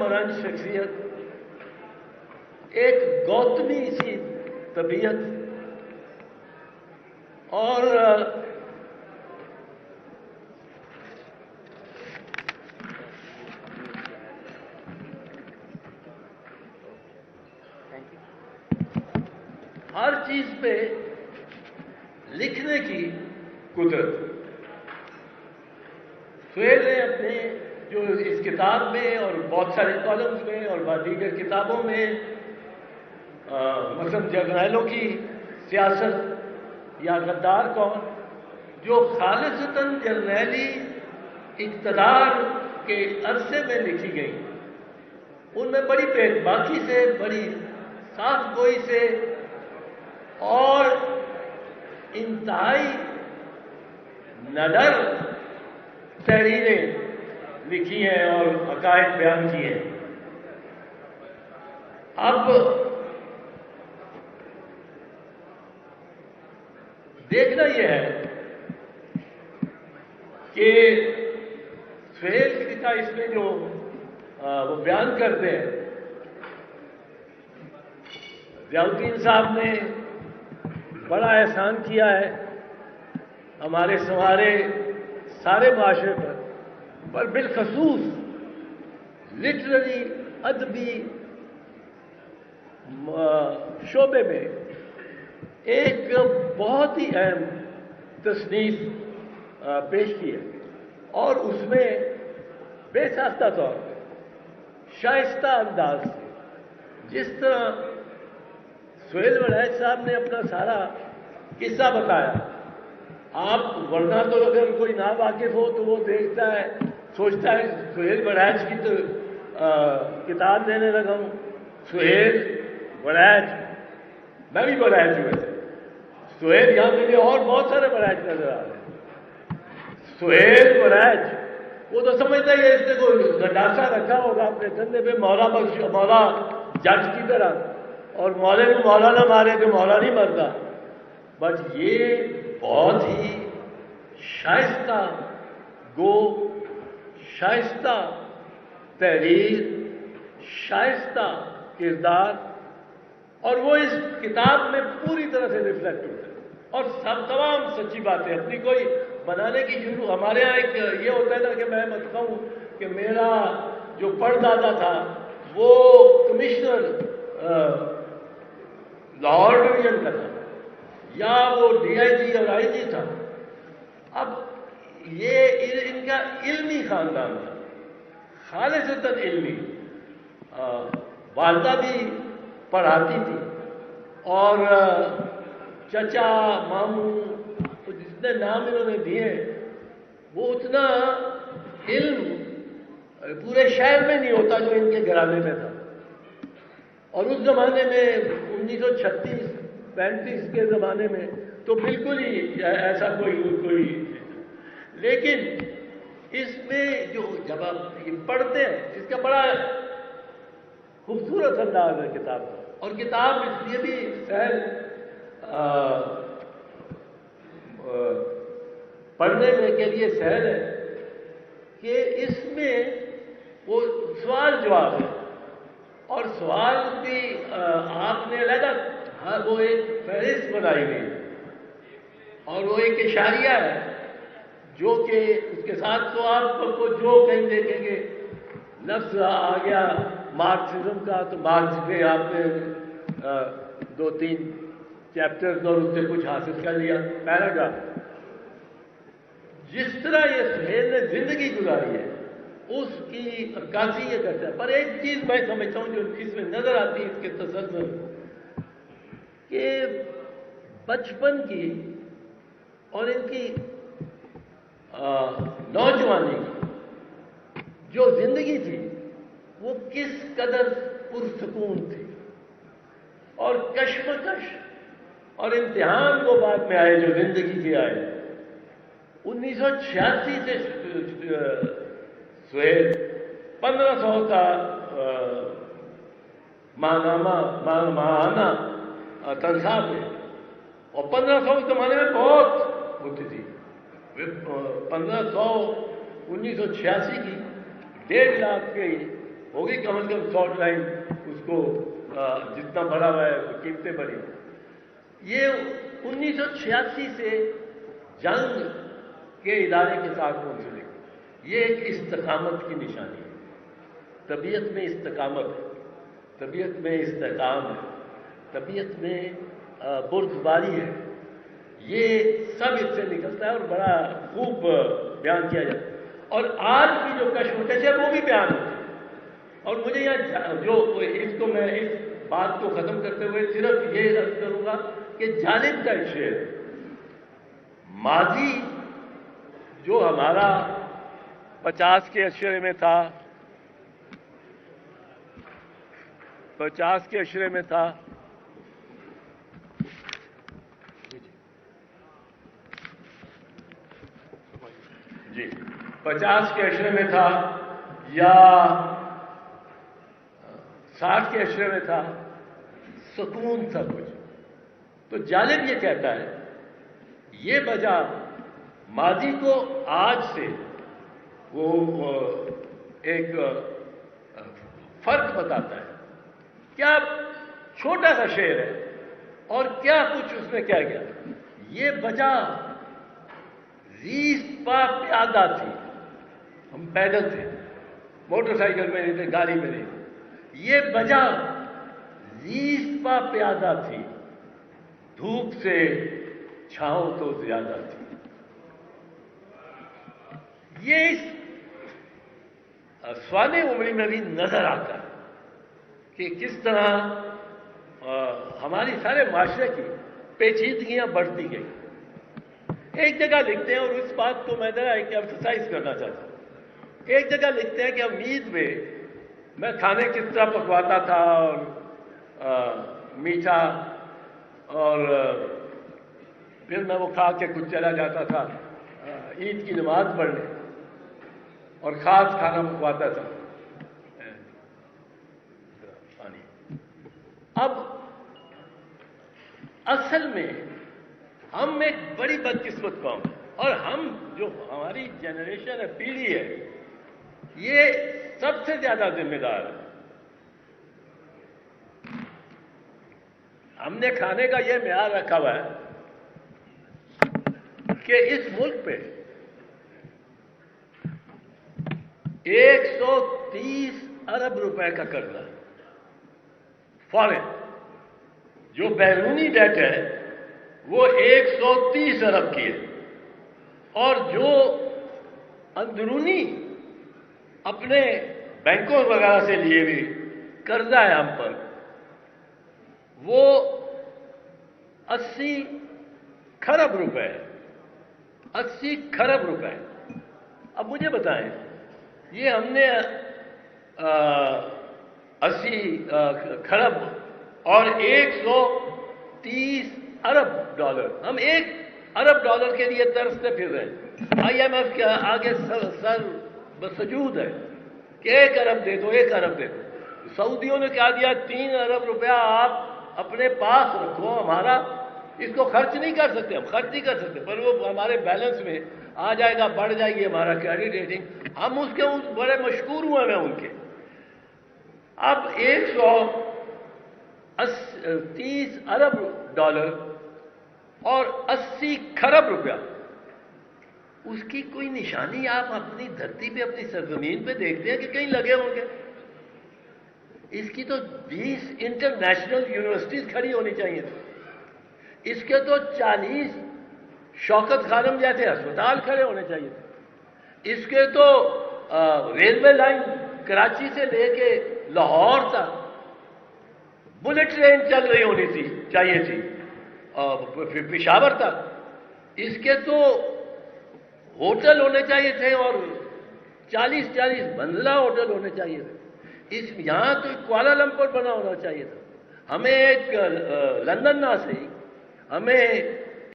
रंज शख्सियत, एक गौतमी सी तबीयत और हर चीज पे लिखने की कुदरत। सुहेल ने अपने जो इस किताब में और बहुत सारे कॉलम्स में और दीगर किताबों में मसलन जर्नैलों की सियासत या गद्दार कौन, जो खालिसतन जर्नैली इक़्तिदार के अरसे में लिखी गई, उनमें बड़ी बेबाकी से, बड़ी साफ गोई से और इंतहाई नडर तहरीरें लिखी हैं और हक़ाइक़ बयान किए हैं। अब देखना यह है कि सुहेल का इसमें जो वो बयान करते हैं, ज़ियाउद्दीन साहब ने बड़ा एहसान किया है हमारे सारे माशरे पर बिलखसूस लिटरेरी अदबी शोबे में एक बहुत ही अहम तसनीफ पेश की है और उसमें बेसाख्ता तौर पर शाइस्ता अंदाज से जिस तरह सुहेल वड़ैच साहब ने अपना सारा किस्सा बताया, आप वरना तो अगर कोई ना वाकिफ हो तो वो देखता है, सोचता है सुहेल वड़ैच की तो किताब देने लगा हूँ। सुहेल वड़ैच, मैं भी वड़ैच हूँ वैसे। सुहेल यहाँ मुझे और बहुत सारे वड़ैच नजर आ रहे हैं। सुहेल वड़ैच वो तो समझता ही है इसने कोई गंडासा रखा होगा अपने कंधे पे, मौला जज की तरह, और मौले को मौला ना मारे तो मौला नहीं मरता। बट ये बहुत ही शाइस्ता गो, शाइस्ता तहरीर, शाइस्ता किरदार, और वो इस किताब में पूरी तरह से रिफ्लेक्ट होता है और सब तमाम सच्ची बातें अपनी कोई बनाने की शुरू। हमारे यहाँ एक ये होता है ना कि मैं मत कहूँ कि मेरा जो परदादा था वो कमिश्नर लाहौर डिवीजन का था या वो डीआईजी और आईजी था। अब ये इनका इल्मी खानदान था, खालिसतन इल्मी। वालदा भी पढ़ाती थी और चचा मामू तो जितने नाम इन्होंने दिए वो उतना इल्म पूरे शहर में नहीं होता जो इनके घराने में था। और उस जमाने में 1936-35 के जमाने में तो बिल्कुल ही ऐसा कोई लेकिन इसमें जो जब आप ये पढ़ते हैं, इसका बड़ा खूबसूरत अंदाज है किताब का। और किताब इसलिए भी सहल पढ़ने में के लिए सहल है कि इसमें वो सवाल जवाब है और सवाल भी आपने अलग वो एक फहरिस्त बनाई गई और वो एक इशारिया है जो कि उसके साथ तो आपको जो कहीं देखेंगे लफ्ज आ गया मार्क्सिज्म का, तो मार्क्स पे आपने 2-3 चैप्टर्स और उससे कुछ हासिल कर लिया पैराग्राफ। जिस तरह ये सुहेल ने जिंदगी गुजारी है उसकी अक्कासी ये करता है। पर एक चीज मैं समझता हूँ जो इसमें नजर आती है इसके तसल्सल कि बचपन की और इनकी नौजवानी की जो जिंदगी थी वो किस कदर पुरसकून थी और कश्मकश और इम्तिहान वो बाद में आए जो जिंदगी के आए। 1986 से सुहेल 1500 का माहाना तनख्वाह पे, और 1500 के जमाने में बहुत होती थी। 1500 1986 की 1.5 लाख की होगी कम से कम 100 टाइम उसको जितना बढ़ा हुआ है कीमतें बढ़ी। ये 1986 से जंग के इदारे के साथ मुंसलिक, ये एक इस्तकामत की निशानी है। तबीयत में इस्तकामत, तबीयत में इस्तेकाम है, तबीयत में बुर्दबारी है, ये सब इससे निकलता है और बड़ा खूब बयान किया जाता है। और आज की जो कशमकश है वो भी बयान होती है। और मुझे यहाँ जो इसको मैं इस बात को ख़त्म करते हुए सिर्फ ये अर्ज करूँगा कि जालिब का एक शेर, माजी जो हमारा 50 के अशरे में था, 50 के अशरे में था, जी 50 के अशरे में था या 60 के अशरे में था, सुकून था कुछ। तो जालिब ये कहता है, ये वजह माजी को आज से वो एक फर्क बताता है। क्या छोटा सा शेर है और क्या कुछ उसने क्या किया। ये वजह ज़ीस पा प्यादा थी, हम पैदल थे, मोटरसाइकिल में नहीं थे, गाड़ी में नहीं थे। ये वजह ज़ीस पा प्यादा थी, धूप से छांव तो ज्यादा थी। ये इस स्वाने उम्री में भी नजर आता है कि किस तरह हमारी सारे माशरे की पेचीदगियां बढ़ती गई। एक जगह लिखते हैं, और इस बात को मैं जरा एक एम्फसाइज करना चाहता हूं, एक जगह लिखते हैं कि हम ईद में मैं खाने किस तरह पकवाता था और मीठा, और फिर मैं वो खा के कुछ चला जाता था ईद की नमाज पढ़ने, और खास खाना पकवाता था। अब असल में हम एक बड़ी बदकिस्मत कौम है, और हम जो हमारी जनरेशन है, पीढ़ी है, ये सबसे ज्यादा जिम्मेदार है। हमने खाने का ये म्यार रखा हुआ है कि इस मुल्क पे 130 अरब रुपए का कर्जा है, फॉरेन। जो बैरूनी डेट है वो 130 अरब की है, और जो अंदरूनी अपने बैंकों वगैरह से लिए हुए कर्जा है हम पर, वो 80 खरब रुपए है, 80 खरब रुपए। अब मुझे बताएं, ये हमने 80 खरब और 130 अरब डॉलर, हम 1 अरब डॉलर के लिए तरसते फिर रहे हैं। IMF के आगे सर बसजूद है कि 1 अरब दे दो, 1 अरब दे दो। सऊदियों ने क्या दिया, 3 अरब रुपया आप अपने पास रखो, हमारा इसको खर्च नहीं कर सकते, हम खर्च नहीं कर सकते, पर वो हमारे बैलेंस में आ जाएगा, बढ़ जाएगी हमारा क्रेडिट रेटिंग, हम उसके बड़े मशहूर हुए हैं उनके। अब 130 अरब डॉलर और 80 खरब रुपया, उसकी कोई निशानी आप अपनी धरती पे, अपनी सरजमीन पे देखते हैं कि कहीं लगे होंगे? इसकी तो 20 इंटरनेशनल यूनिवर्सिटीज खड़ी होनी चाहिए थी, इसके तो 40 शौकत खानम जैसे अस्पताल खड़े होने चाहिए थे, इसके तो रेलवे लाइन कराची से लेके लाहौर तक बुलेट ट्रेन चल रही होनी थी, चाहिए थी, पेशावर तक, इसके तो होटल होने चाहिए थे और 40-40 मंजिला होटल होने चाहिए थे। यहां तो कुआलालंपुर बना होना चाहिए था। हमें एक लंदन ना से हमें